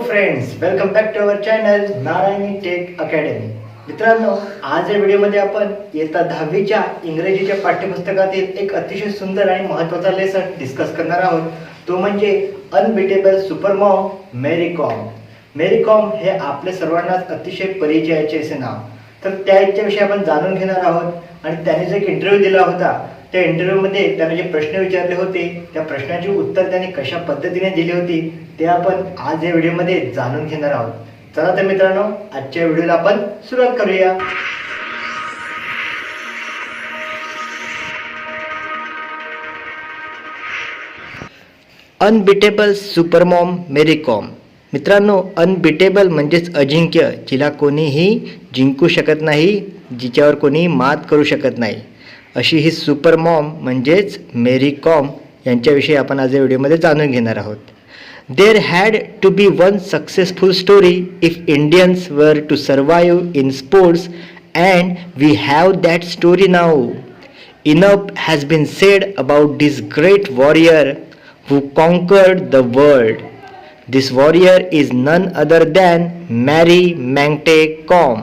Friends, welcome back to our channel Narayani tech academy. मित्रांनो, आज या व्हिडिओमध्ये आपण इयत्ता 10वीच्या इंग्रजीच्या पाठ्यपुस्तकातील एक अतिशय सुंदर आणि महत्त्वाचा लेसन डिस्कस करणार आहोत. तो म्हणजे अनबिटेबल सुपरमॉम मेरी कॉम. मेरी कॉम हे आपल्या सर्वांनाच अतिशय परिचयाचे असे नाव. तर त्याच्याविषयी आपण जाणून घेणार आहोत. आणि त्याने जो एक इंटरव्ह्यू दिला होता, त्या इंटरव्ह्यूमध्ये त्याने जे प्रश्न विचारले होते, त्या प्रश्नाची उत्तर त्याने कशा पद्धतीने दिली होती ते आपण आज या व्हिडिओमध्ये जाणून घेणार आहोत. चला तर मित्रांनो, आजच्या व्हिडिओला आपण सुरुवात करूया. अनबिटेबल सुपरमॉम मेरी कॉम. मित्रांनो, अनबिटेबल म्हणजेच अजिंक्य, जिला कोणीही जिंकू शकत नाही, जिच्यावर कोणी मात करू शकत नाही, अशी ही सुपरमॉम म्हणजेच मेरी कॉम यांच्याविषयी आपण आज या व्हिडिओमध्ये जाणून घेणार आहोत. There had to be one successful story if Indians were to survive in sports and we have that story now. Enough has been said about this great warrior who conquered the world. This warrior is none other than Mary Mangte Com,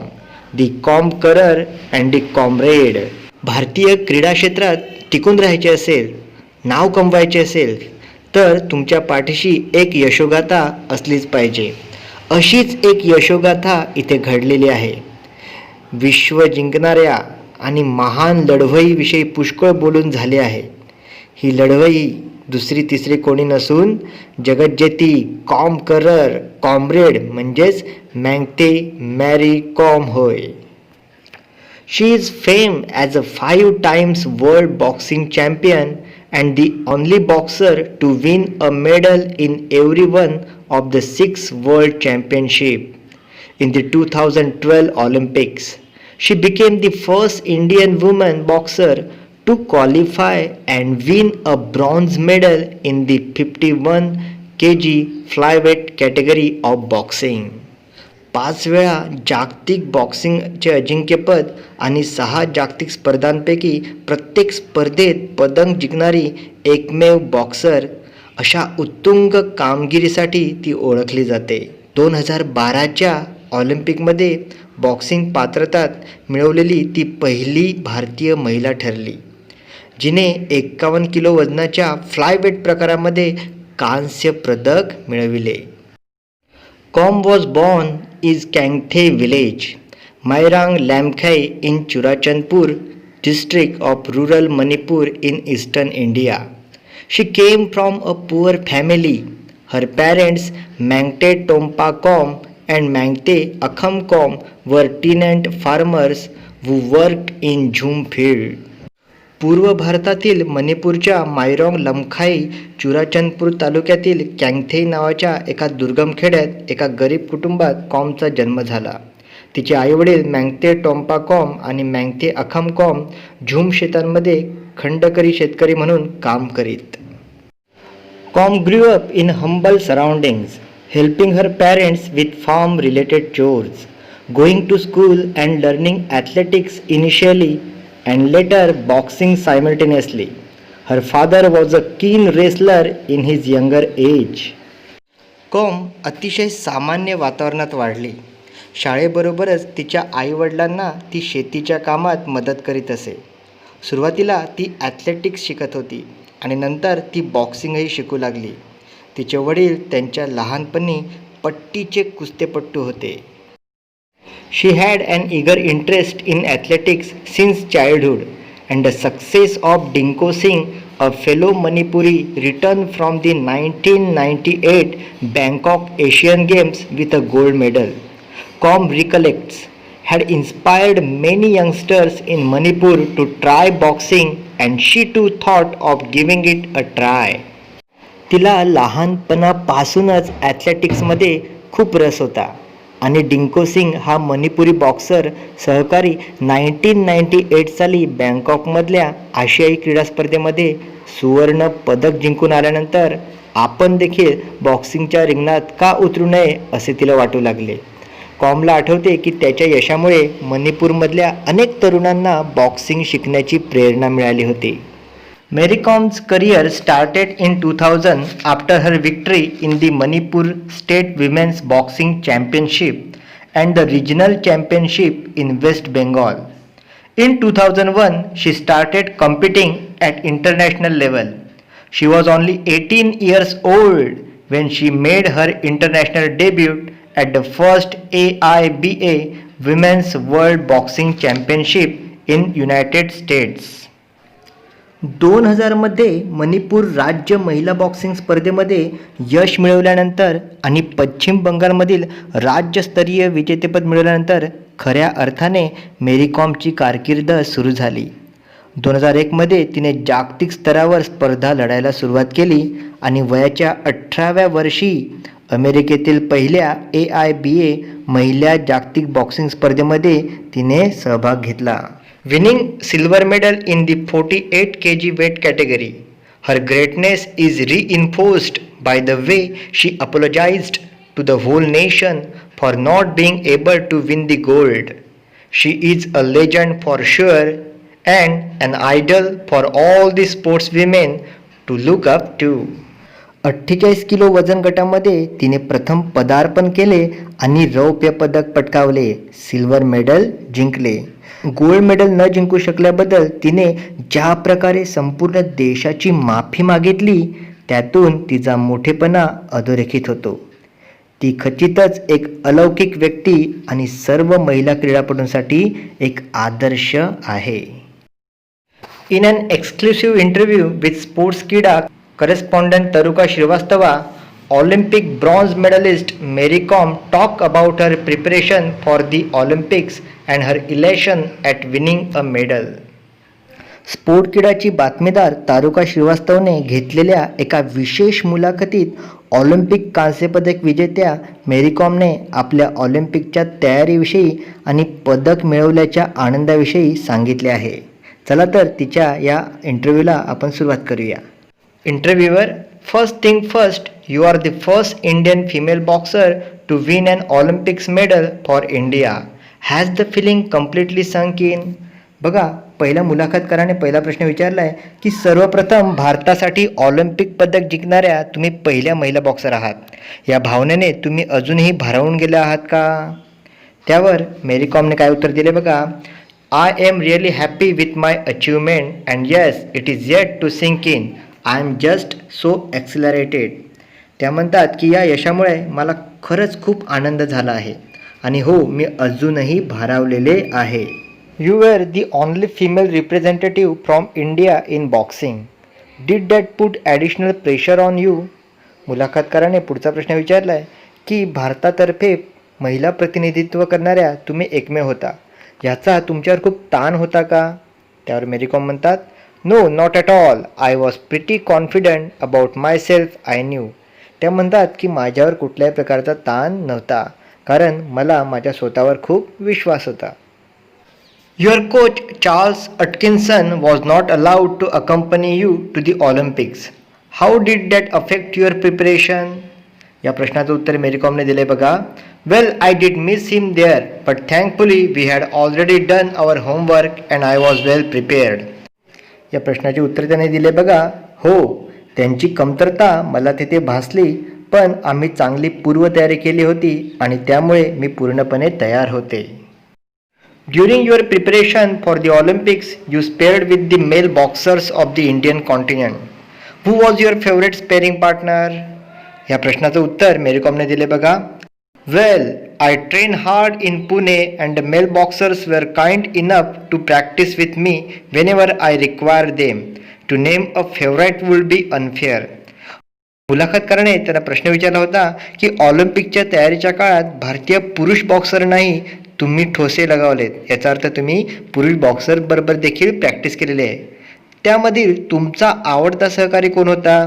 the conqueror and the comrade. भारतीय क्रीडा क्षेत्रात टिकून राहायचे असेल, नाव कमवायचे असेल, तर तुमच्या पाठीशी एक यशोगाथा असलीच पाहिजे. अशीच एक यशोगाथा इथे घडलेली आहे. विश्व जिंकणाऱ्या आणि महान लढवईविषयी पुष्कळ बोलून झाले आहे. ही लढवई दुसरी तिसरी कोणी नसून जगज्जेती कॉमकरर कॉम्रेड म्हणजेच मँगते मॅरी कॉम होय. She is fame as a 5 times world boxing champion and the only boxer to win a medal in every one of the 6 world championship in the 2012 Olympics. She became the first Indian woman boxer to qualify and win a bronze medal in the 51 kg flyweight category of boxing. 5 वेळा जागतिक बॉक्सिंगचे अजिंक्यपद आणि 6 जागतिक स्पर्धांपैकी प्रत्येक स्पर्धेत पदक जिंकणारी एकमेव बॉक्सर, अशा उत्तुंग कामगिरीसाठी ती ओळखली जाते. 2012च्या ऑलिम्पिकमध्ये बॉक्सिंग पात्रता मिळवलेली ती पहिली भारतीय महिला ठरली, जिने 51 किलो वजनाच्या फ्लायवेट प्रकारामध्ये कांस्य पदक मिळविले. Kom was born is Kangathei village, Moirang Lamkhai in Churachandpur district of rural Manipur in eastern India. She came from a poor family. Her parents Mangte Tonpa Kom and Mangte Akham Kom were tenant farmers who worked in jhum field. पूर्व भारतातील मणिपूरच्या मायरॉंग लमखाई चुराचंदपूर तालुक्यातील कँगथेई नावाच्या एका दुर्गम खेड्यात एका गरीब कुटुंबात कॉमचा जन्म झाला. तिचे आईवडील मँगते टोम्पा कॉम आणि मँगते अखम कॉम झूम शेतांमध्ये खंडकरी शेतकरी म्हणून काम करीत. Kom grew up in humble surroundings, helping her parents with farm related chores, going to school and learning athletics initially and later boxing simultaneously. Her father was a keen wrestler in his younger age. Com अतिशय सामान्य वातावरणात वाढली. शाळेबरोबरच तिच्या आईवडिलांना ती शेतीच्या कामात मदत करीत असे. सुरुवातीला ती ॲथलेटिक्स शिकत होती आणि नंतर ती बॉक्सिंगही शिकू लागली. तिचे वडील त्यांच्या लहानपणी पट्टीचे कुस्तीपटू होते. She had an eager interest in athletics since childhood, and the success of Dinko Singh, a fellow Manipuri, returned from the 1998 Bangkok Asian Games with a gold medal, Com recollects, had inspired many youngsters in Manipur to try boxing, and she too thought of giving it a try. तिला लहानपणापासूनच ॲथलेटिक्समध्ये खूप रस होता आणि डिंको सिंग हा Manipuri boxer सहकारी 1998 साली बँकॉकमधल्या आशियाई क्रीडा स्पर्धेमध्ये सुवर्ण पदक जिंकून आल्यानंतर आपण देखील बॉक्सिंगच्या रिंगणात का उतरू नये असे तिला वाटू लागले. कॉमला आठवते की त्याच्या यशामुळे मणिपूरमधल्या अनेक तरुणांना बॉक्सिंग शिकण्याची प्रेरणा मिळाली होती. Mary Com's career started in 2000 after her victory in the Manipur State Women's Boxing Championship and the Regional Championship in West Bengal. In 2001, she started competing at international level. She was only 18 years old when she made her international debut at the first AIBA Women's World Boxing Championship in United States. 2000 मध्ये मणिपूर राज्य महिला boxing स्पर्धेमध्ये यश मिळवल्यानंतर आणि पश्चिम बंगालमधील राज्यस्तरीय विजेतेपद मिळवल्यानंतर खऱ्या अर्थाने मेरी कॉमची कारकीर्द सुरू झाली. 2001 मध्ये तिने जागतिक स्तरावर स्पर्धा लढायला सुरुवात केली आणि वयाच्या 18व्या वर्षी अमेरिकेतील पहिल्या AIBA महिला जागतिक बॉक्सिंग स्पर्धेमध्ये तिने सहभाग घेतला. Winning silver medal in the 48 kg weight category. Her greatness is reinforced by the way she apologized to the whole nation for not being able to win the gold. She is a legend for sure and an idol for all the sportswomen to look up to. 48 kilo वजन गटामध्ये तिने प्रथम पदार्पण केले आणि रौप्य पदक पटकावले, सिल्वर मेडल जिंकले. गोल्ड मेडल न जिंकू शकल्याबद्दल तिने ज्या प्रकारे संपूर्ण देशाची माफी मागितली त्यातून तिचा मोठेपणा अधोरेखित होतो. ती खचितच एक अलौकिक व्यक्ती आणि सर्व महिला क्रीडापटूंसाठी एक आदर्श आहे. In an exclusive interview with Sportskeeda correspondent Taruka Shrivastava, Olympic bronze medalist Mary Kom talked about her preparation for the Olympics and her elation at winning a medal. स्पोर्ट किडाची बातमीदार तारुका श्रीवास्तवने घेतलेल्या एका विशेष मुलाखतीत ऑलिम्पिक कांस्यपदक विजेत्या मेरी कॉमने आपल्या ऑलिम्पिकच्या तयारीविषयी आणि पदक मिळवल्याच्या आनंदाविषयी सांगितले आहे. चला तर तिच्या या इंटरव्ह्यूला आपण सुरुवात करूया. Interviewer, first thing first, you are the first Indian female boxer to win an Olympics medal for India. Has the feeling completely sunk in? बघा, पहिल्या मुलाखतकाराने पहिला प्रश्न विचारला आहे की सर्वप्रथम भारतासाठी ऑलिम्पिक पदक जिंकणाऱ्या तुम्ही पहिल्या महिला बॉक्सर आहात. या भावनेने तुम्ही अजूनही भारावून गेले आहात का? त्यावर मेरी कॉमने काय उत्तर दिले बघा. I am really happy with my achievement and yes, it is yet to sink in. I am just so accelerated. त्या म्हणतात की या यशामुळे मला खरंच खूप आनंद झाला आहे आणि हो, मी अजूनही भारावलेले आहे. You were the only female representative from India in boxing. Did that put additional pressure on you? मुलाखतकाराने पुढचा प्रश्न विचारला आहे की भारतातर्फे महिला प्रतिनिधित्व करणाऱ्या तुम्ही एकमेव होता, याचा तुमच्यावर खूप ताण होता का? त्यावर मेरी कॉम म्हणतात, No, not at all. I was pretty confident about myself. I knew. त्या म्हणतात की माझ्यावर कुठल्याही प्रकारचा ताण नव्हता, कारण मला माझ्या स्वतःवर खूप विश्वास होता. Your coach Charles Atkinson was not allowed to accompany you to the Olympics. How did that affect your preparation? या प्रश्नाचं उत्तर मेरी कॉमने दिले बघा. Well, I did miss him there, but thankfully we had already done our homework and I was well prepared. या प्रश्नाचे उत्तर त्याने दिले बघा. हो, त्यांची कमतरता मला तिथे भासली, पण आम्ही चांगली पूर्वतयारी केली होती आणि त्यामुळे मी पूर्णपणे तयार होते. During your preparation for the Olympics you sparred with the male boxers of the Indian continent. Who was your favourite sparring partner? या प्रश्नाचं उत्तर मेरी कॉमने दिले बघा. Well, I trained hard in Pune and the male boxers were kind enough to practice with me whenever I required them. To name a favorite would be unfair. मुलाखतकाराने त्यांना प्रश्न विचारला होता की ऑलिम्पिकच्या तयारीच्या काळात भारतीय पुरुष बॉक्सर नाही तुम्ही ठोसे लगावलेत. याचा अर्थ तुम्ही पुरुष बॉक्सर बरोबर देखील प्रॅक्टिस केलेली आहे. त्यामधील तुमचा आवडता सहकारी कोण होता?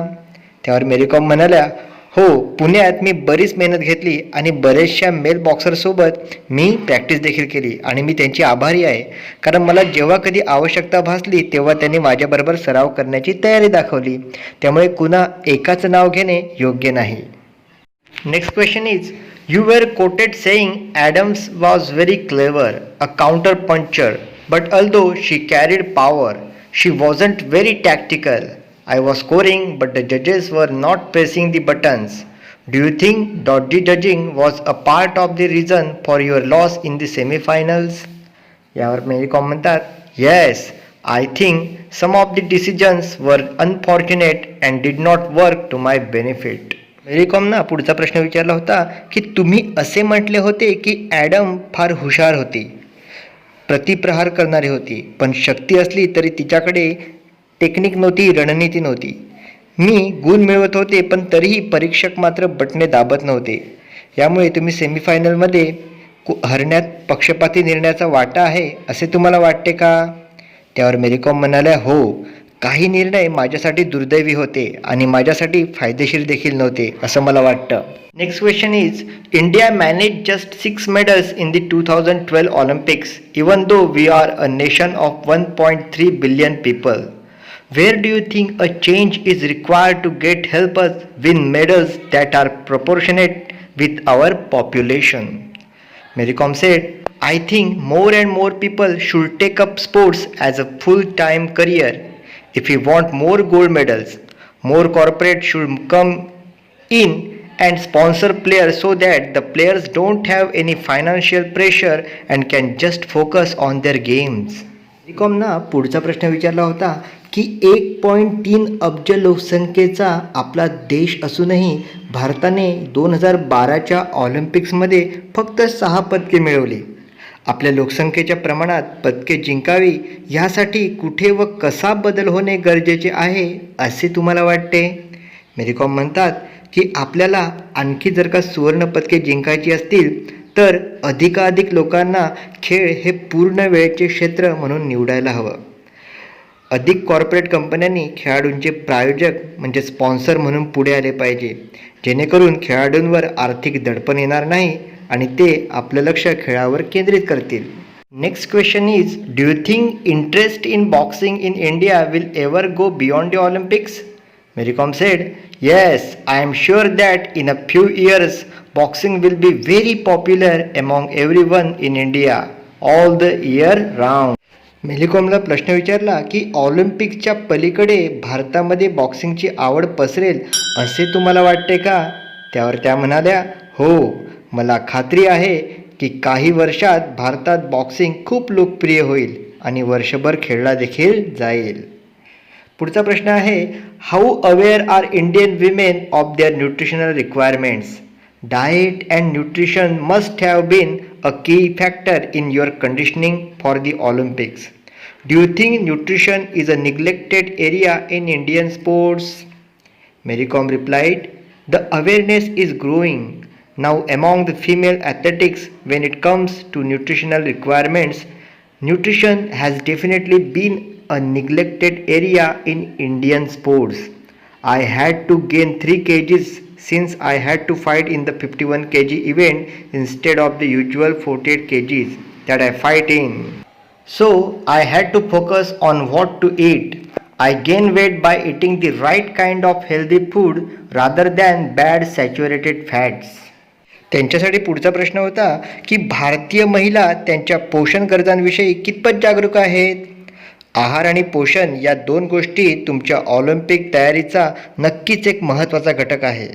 त्यावर मेरी कॉम म्हणाल्या, हो, पुण्यात मी बरीच मेहनत घेतली आणि बरेचशा मेल बॉक्सरसोबत मी प्रॅक्टिस देखील केली आणि मी त्यांची आभारी आहे, कारण मला जेव्हा कधी आवश्यकता भासली तेव्हा त्यांनी माझ्याबरोबर सराव करण्याची तयारी दाखवली. त्यामुळे कुणा एकाचं नाव घेणे योग्य नाही. Next question is, you were quoted saying Adams was very clever, a counter puncher, but although she carried power, She wasn't very tactical. I was scoring, but the judges were not pressing the buttons. Do you think dodgy judging was a part of the reason for your loss in the semi-finals? यावर मेरी कॉम म्हणतात yes I think some of the decisions were unfortunate and did not work to my benefit. Mary कॉमना पुढचा प्रश्न विचारला होता की तुम्ही असे म्हटले होते की ॲडम फार हुशार होती, प्रतिप्रहार करणारी होती, पण शक्ती असली तरी तिच्याकडे टेक्निक नव्हती, रणनीती नव्हती. मी गुण मिळवत होते पण तरीही परीक्षक मात्र बटणे दाबत नव्हते. यामुळे तुम्ही सेमीफायनलमध्ये हरण्यात पक्षपाती निर्णयाचा वाटा आहे असे तुम्हाला वाटते का? त्यावर मेरी कॉम म्हणाल्या हो, काही निर्णय माझ्यासाठी दुर्दैवी होते आणि माझ्यासाठी फायदेशीर देखील नव्हते असं मला वाटतं. Next question is India manage just 6 medals in the 2012 Olympics even though we are a nation of 1.3 billion people. Where do you think a change is required to help us win medals that are proportionate with our population? Mary Kom said, I think more and more people should take up sports as a full-time career. If we want more gold medals, more corporates should come in and sponsor players so that the players don't have any financial pressure and can just focus on their games. कॉमना पुढचा प्रश्न विचारला होता की 1.3 अब्ज लोकसंख्येचा आपला देश असूनही भारताने 2012च्या ऑलिम्पिक्समध्ये फक्त 6 पदके मिळवली. आपल्या लोकसंख्येच्या प्रमाणात पदके जिंकावी यासाठी कुठे व कसा बदल होणे गरजेचे आहे असे तुम्हाला वाटते? मेरी कॉम म्हणतात की आपल्याला आणखी जर का सुवर्ण पदके जिंकायची असतील तर अधिकाधिक लोकांना खेळ हे पूर्ण वेळेचे क्षेत्र म्हणून निवडायला हवं. अधिक कॉर्पोरेट कंपन्यांनी खेळाडूंचे प्रायोजक म्हणजे स्पॉन्सर म्हणून पुढे आले पाहिजे, जेणेकरून खेळाडूंवर आर्थिक दडपण येणार नाही आणि ते आपलं लक्ष खेळावर केंद्रित करतील. Next question is do you think interest in boxing in India will ever go beyond the Olympics? Mary Kom said, yes, I am sure that in a few years boxing will be very popular among everyone in India all the year round. मेरी कॉमला प्रश्न विचारला की ऑलिम्पिकच्या पलीकडे भारतामध्ये बॉक्सिंगची आवड पसरेल असे तुम्हाला वाटते का? त्यावर त्या म्हणाल्या हो, मला खात्री आहे की काही वर्षात भारतात बॉक्सिंग खूप लोकप्रिय होईल आणि वर्षभर खेळला देखील जाईल. पुढचा प्रश्न आहे how aware are Indian women of their nutritional requirements? Diet and nutrition must have been a key factor in your conditioning for the Olympics. Do you think nutrition is a neglected area in Indian sports? Mary Kom replied, the awareness is growing now among the female athletics when it comes to nutritional requirements. Nutrition has definitely been a neglected area in Indian sports. I had to gain 3 kgs since I had to fight in the 51 kg event instead of the usual 48 kgs that I fight in. So I had to focus on what to eat. I gained weight by eating the right kind of healthy food rather than bad saturated fats. त्यांच्यासाठी पुढचा प्रश्न होता की भारतीय महिला त्यांच्या पोषण गरजांविषयी कितपत जागरूक आहेत? आहार आणि पोषण या 2 गोष्टी तुमच्या ऑलिम्पिक तयारीचा नक्कीच एक महत्त्वाचा घटक आहे.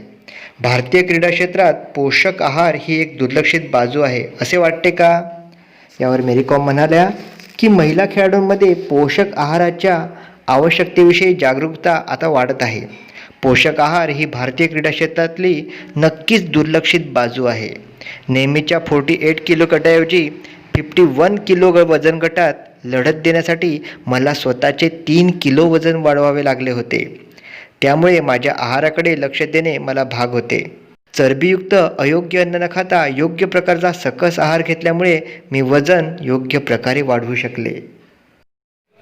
भारतीय क्रीडा क्षेत्रात पोषक आहार ही एक दुर्लक्षित बाजू आहे असे वाटते का? यावर मेरी कॉम म्हणाल्या की महिला खेळाडूंमध्ये पोषक आहाराच्या आवश्यकतेविषयी जागरूकता आता वाढत आहे. पोषक आहार ही भारतीय क्रीडा क्षेत्रातली नक्कीच दुर्लक्षित बाजू आहे. नेहमीच्या 48 किलो गटाऐवजी 51 किलो वजन गटात लढत देण्यासाठी मला स्वतःचे 3 किलो वजन वाढवावे लागले होते. त्यामुळे माझ्या आहाराकडे लक्ष देणे मला भाग होते. चरबीयुक्त अयोग्य अन्न न खाता योग्य प्रकारचा सकस आहार घेतल्यामुळे मी वजन योग्य प्रकारे वाढवू शकले.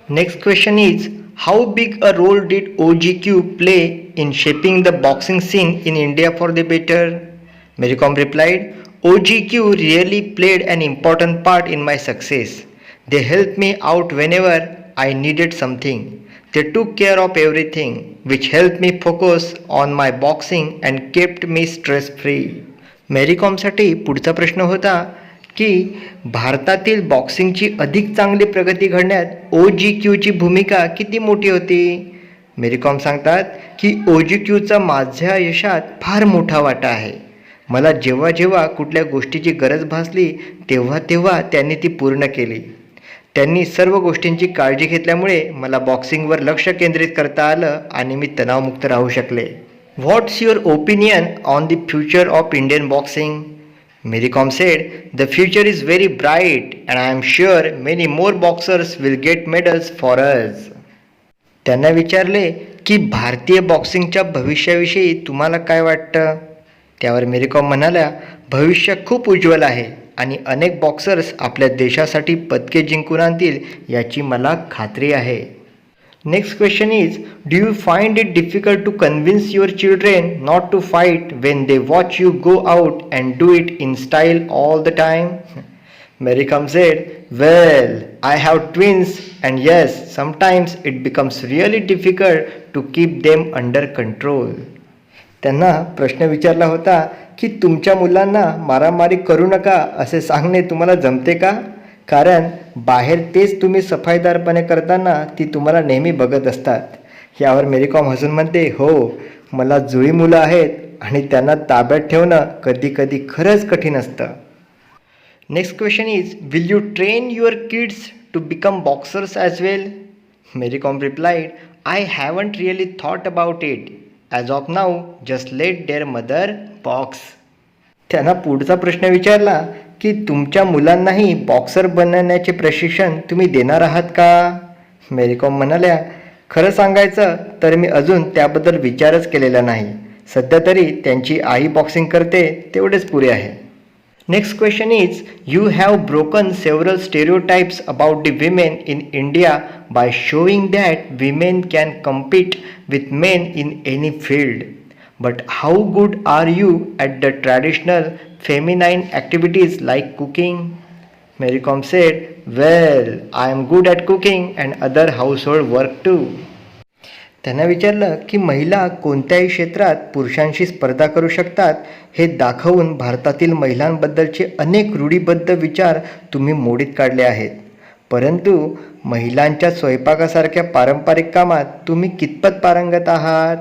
Next question is how big a role did OGQ play in shaping the boxing scene in India for the better? Mary Kom replied, OGQ really played an important part in my success. They helped me out whenever I needed something. They took care of everything, which helped me focus on my boxing and kept me stress free. मेरी कॉमसाठी पुढचा प्रश्न होता की भारतातील बॉक्सिंगची अधिक चांगली प्रगती घडण्यात OGQची भूमिका किती मोठी होती. मेरी कॉम सांगतात की OGQचा माझ्या यशात फार मोठा वाटा आहे. मला जेव्हा जेव्हा कुठल्या गोष्टीची गरज भासली तेव्हा तेव्हा त्यांनी ती पूर्ण केली. त्यांनी सर्व गोष्टींची काळजी घेतल्यामुळे मला बॉक्सिंगवर लक्ष केंद्रित करता आलं आणि मी तणावमुक्त राहू शकले. What's your opinion on the future of Indian boxing? Mary Kom said, "The future is very bright and I am sure many more boxers will get medals for us." त्यांना विचारले की भारतीय बॉक्सिंगच्या भविष्याविषयी तुम्हाला काय वाटतं? त्यावर मेरी कॉम म्हणाल्या, भविष्य खूप उज्ज्वल आहे आणि अनेक बॉक्सर्स आपल्या देशासाठी पदके जिंकून आणतील याची मला खात्री आहे. Next question is, do you find it difficult to convince your children not to fight when they watch you go out and do it in style all the time? Mary Kom said, well, I have twins and yes, sometimes it becomes really difficult to keep them under control. त्यांना प्रश्न विचारला होता की तुमच्या मुलांना मारामारी करू नका असे सांगणे तुम्हाला जमते का? कारण बाहेर तेच तुम्ही सफाईदारपणे करताना ती तुम्हाला नेहमी बघत असतात. यावर मेरी कॉम हसून म्हणते, हो, मला जुळी मुलं आहेत आणि त्यांना ताब्यात ठेवणं कधी कधी खरंच कठीण असतं. Next question is, will you train your kids to become boxers as well? Mary Kom replied, I haven't really thought about it. As of now just let their mother box. त्यांना पुढचा प्रश्न विचारला की तुमच्या मुलांनाही बॉक्सर बनण्याचे प्रशिक्षण तुम्ही देणार आहात का? मेरी कॉम म्हणाल्या, खरं सांगायचं तर मी अजून त्याबद्दल विचारच केलेला नाही. सध्या तरी त्यांची आई बॉक्सिंग करते तेवढेच पुरे आहे. Next question is, you have broken several stereotypes about the women in India by showing that women can compete with main in any field. But how good are you at the traditional feminine activities like cooking? Mary Kom said, well, I am good at cooking and other household work too. त्यांना विचारलं की महिला कोणत्याही क्षेत्रात पुरुषांशी स्पर्धा करू शकतात हे दाखवून भारतातील महिलांबद्दलचे अनेक रूढीबद्ध विचार तुम्ही मोडीत काढले आहेत. परंतु महिलांच्या स्वयंपाकासारख्या पारंपरिक कामात तुम्ही कितपत पारंगत आहात?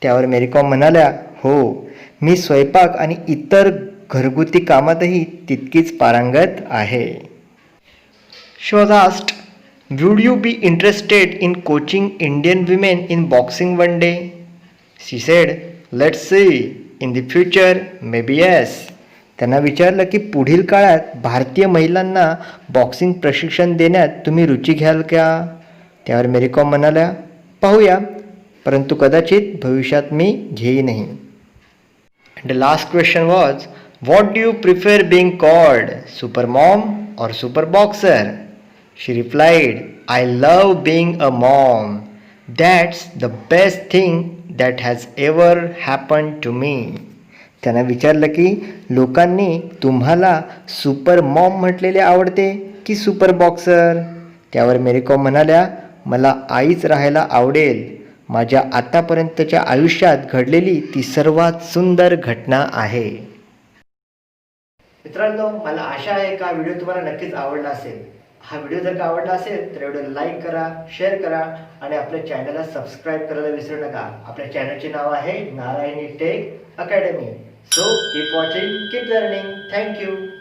त्यावर मेरी कॉम म्हणाल्या, हो, मी स्वयंपाक आणि इतर घरगुती कामातही तितकीच पारंगत आहे. She was asked, would you be interested in coaching Indian women in boxing one day? She said, let's see, in the future may be yes. त्यांना विचारलं की पुढील काळात भारतीय महिलांना बॉक्सिंग प्रशिक्षण देण्यात तुम्ही रुची घ्याल का? त्यावर मेरी कॉम म्हणाल्या, पाहूया, परंतु कदाचित भविष्यात मी घेईनही. And the last question was, what do you prefer being called, super mom or super boxer? She replied, I love being a mom. That's the best thing that has ever happened to me. त्यांना विचारलं की लोकांनी तुम्हाला super Maugham म्हटलेले आवडते की super boxer? त्यावर मेरी com म्हणाल्या, मला आईच राहायला आवडेल. माझ्या आतापर्यंतच्या आयुष्यात घडलेली ती सर्वात सुंदर घटना आहे. मित्रांनो, मला आशा आहे का व्हिडिओ तुम्हाला नक्कीच आवडला असेल. हा व्हिडिओ जर का आवडला असेल तर व्हिडिओ लाईक करा, शेअर करा आणि आपल्या चॅनलला सबस्क्राईब करायला विसरू नका. आपल्या चॅनलचे नाव आहे Narayani tech academy. So keep watching, keep learning. Thank you.